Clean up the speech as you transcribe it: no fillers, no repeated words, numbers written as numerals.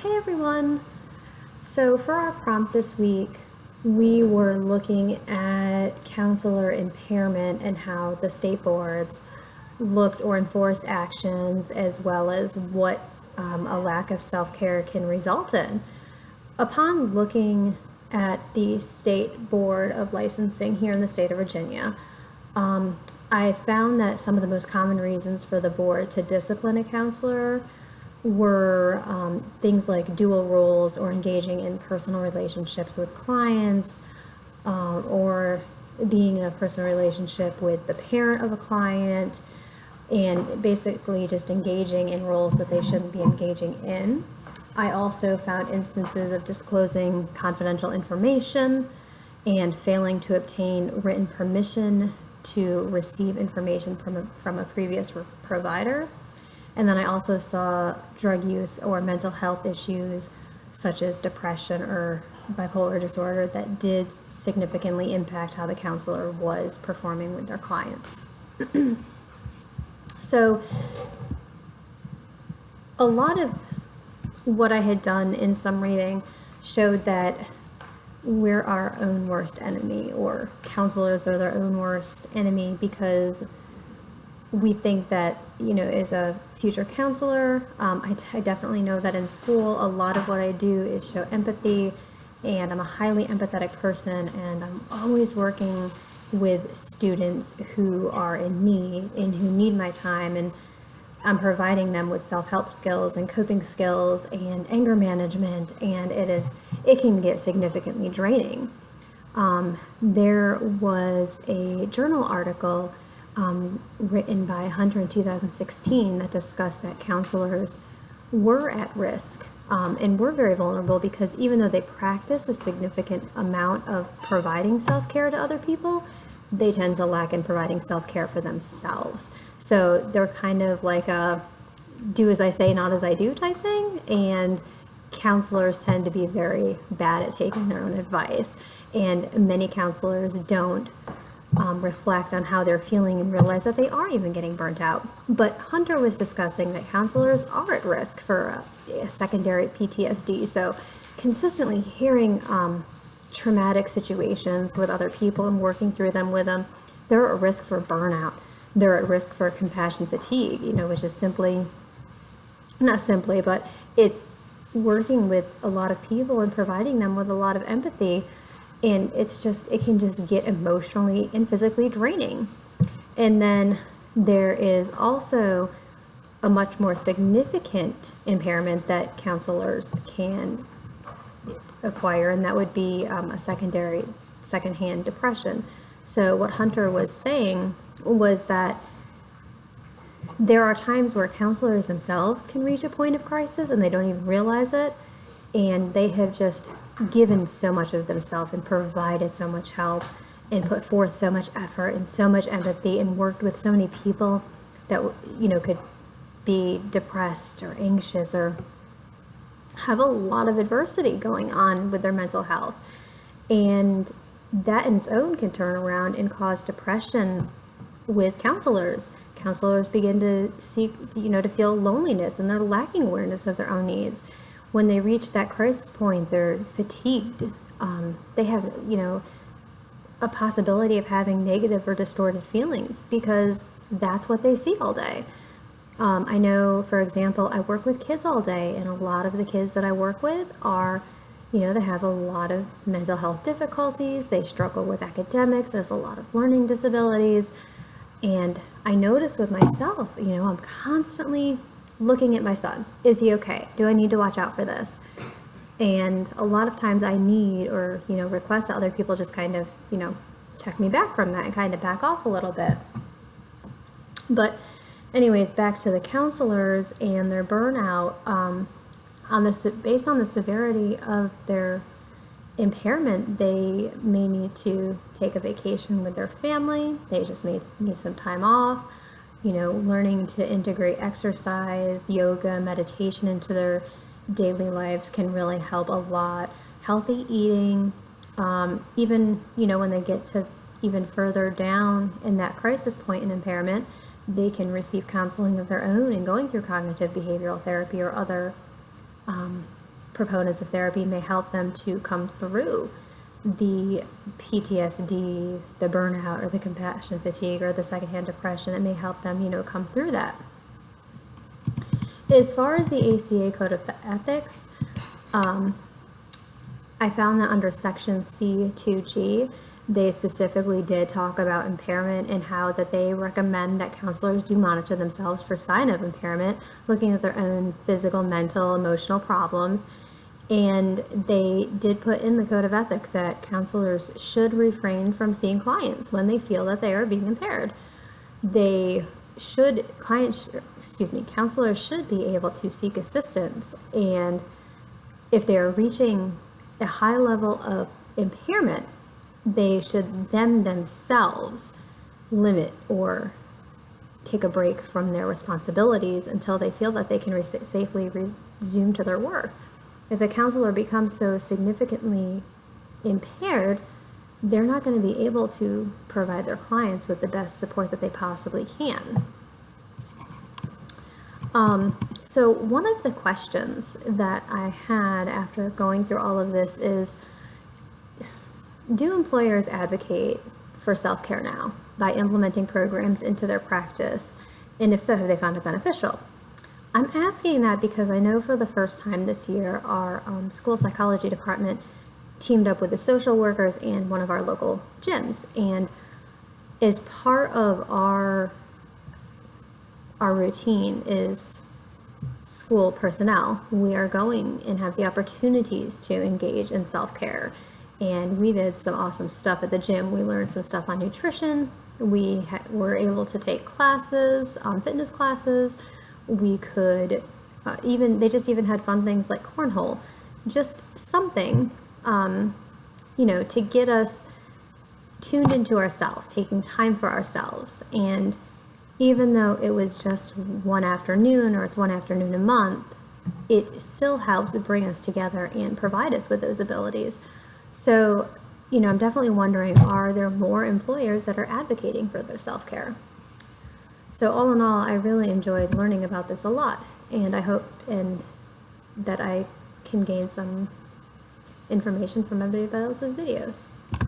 Hey everyone! So for our prompt this week, we were looking at counselor impairment and how the state boards looked or enforced actions, as well as what a lack of self-care can result in. Upon looking at the State Board of Licensing here in the state of Virginia, I found that some of the most common reasons for the board to discipline a counselor were things like dual roles or engaging in personal relationships with clients, or being in a personal relationship with the parent of a client, and basically just engaging in roles that they shouldn't be engaging in. I also found instances of disclosing confidential information and failing to obtain written permission to receive information from a previous provider. And then I also saw drug use or mental health issues such as depression or bipolar disorder that did significantly impact how the counselor was performing with their clients. So a lot of what I had done in some reading showed that we're our own worst enemy, or counselors are their own worst enemy, because we think that, as a future counselor, I definitely know that in school, a lot of what I do is show empathy, and I'm a highly empathetic person, and I'm always working with students who are in need and who need my time, and I'm providing them with self-help skills and coping skills and anger management, and it can get significantly draining. There was a journal article written by Hunter in 2016 that discussed that counselors were at risk and were very vulnerable, because even though they practice a significant amount of providing self-care to other people, they tend to lack in providing self-care for themselves. So they're kind of like a do as I say, not as I do type thing, and counselors tend to be very bad at taking their own advice, and many counselors don't reflect on how they're feeling and realize that they are even getting burnt out. But Hunter was discussing that counselors are at risk for a secondary PTSD. So consistently hearing traumatic situations with other people and working through them with them, they're at risk for burnout. They're at risk for compassion fatigue, which is but it's working with a lot of people and providing them with a lot of empathy. And it can just get emotionally and physically draining. And then there is also a much more significant impairment that counselors can acquire, and that would be a secondhand depression. So what Hunter was saying was that there are times where counselors themselves can reach a point of crisis and they don't even realize it, and they have just given so much of themselves and provided so much help and put forth so much effort and so much empathy and worked with so many people that could be depressed or anxious or have a lot of adversity going on with their mental health, and that in its own can turn around and cause depression with counselors. Counselors begin to seek, to feel loneliness, and they're lacking awareness of their own needs. When they reach that crisis point, they're fatigued. They have, a possibility of having negative or distorted feelings because that's what they see all day. I know, for example, I work with kids all day, and a lot of the kids that I work with are, they have a lot of mental health difficulties. They struggle with academics. There's a lot of learning disabilities. And I notice with myself, I'm constantly looking at my son. Is he okay? Do I need to watch out for this? And a lot of times I need or, request that other people just kind of, check me back from that and kind of back off a little bit. But anyways, back to the counselors and their burnout, based on the severity of their impairment, they may need to take a vacation with their family. They just may need some time off. Learning to integrate exercise, yoga, meditation into their daily lives can really help a lot. Healthy eating, even, when they get to even further down in that crisis point in impairment, they can receive counseling of their own and going through cognitive behavioral therapy or other proponents of therapy may help them to come through the PTSD, the burnout, or the compassion fatigue, or the secondhand depression. It may help them, come through that. As far as the ACA Code of Ethics, I found that under Section C2G, they specifically did talk about impairment and how that they recommend that counselors do monitor themselves for sign of impairment, looking at their own physical, mental, emotional problems. And they did put in the Code of Ethics that counselors should refrain from seeing clients when they feel that they are being impaired. Counselors should be able to seek assistance, and if they are reaching a high level of impairment, they should themselves limit or take a break from their responsibilities until they feel that they can safely resume to their work. If a counselor becomes so significantly impaired, they're not going to be able to provide their clients with the best support that they possibly can. So one of the questions that I had after going through all of this is, do employers advocate for self-care now by implementing programs into their practice? And if so, have they found it beneficial? I'm asking that because I know for the first time this year, our school psychology department teamed up with the social workers and one of our local gyms. And as part of our routine is school personnel, we are going and have the opportunities to engage in self-care. And we did some awesome stuff at the gym. We learned some stuff on nutrition. We were able to take classes, fitness classes. We could they just even had fun things like cornhole, just something, to get us tuned into ourselves, taking time for ourselves. And even though it was just one afternoon, or it's one afternoon a month, it still helps to bring us together and provide us with those abilities. So, I'm definitely wondering, are there more employers that are advocating for their self-care? So all in all, I really enjoyed learning about this a lot, and I hope that I can gain some information from everybody else's videos.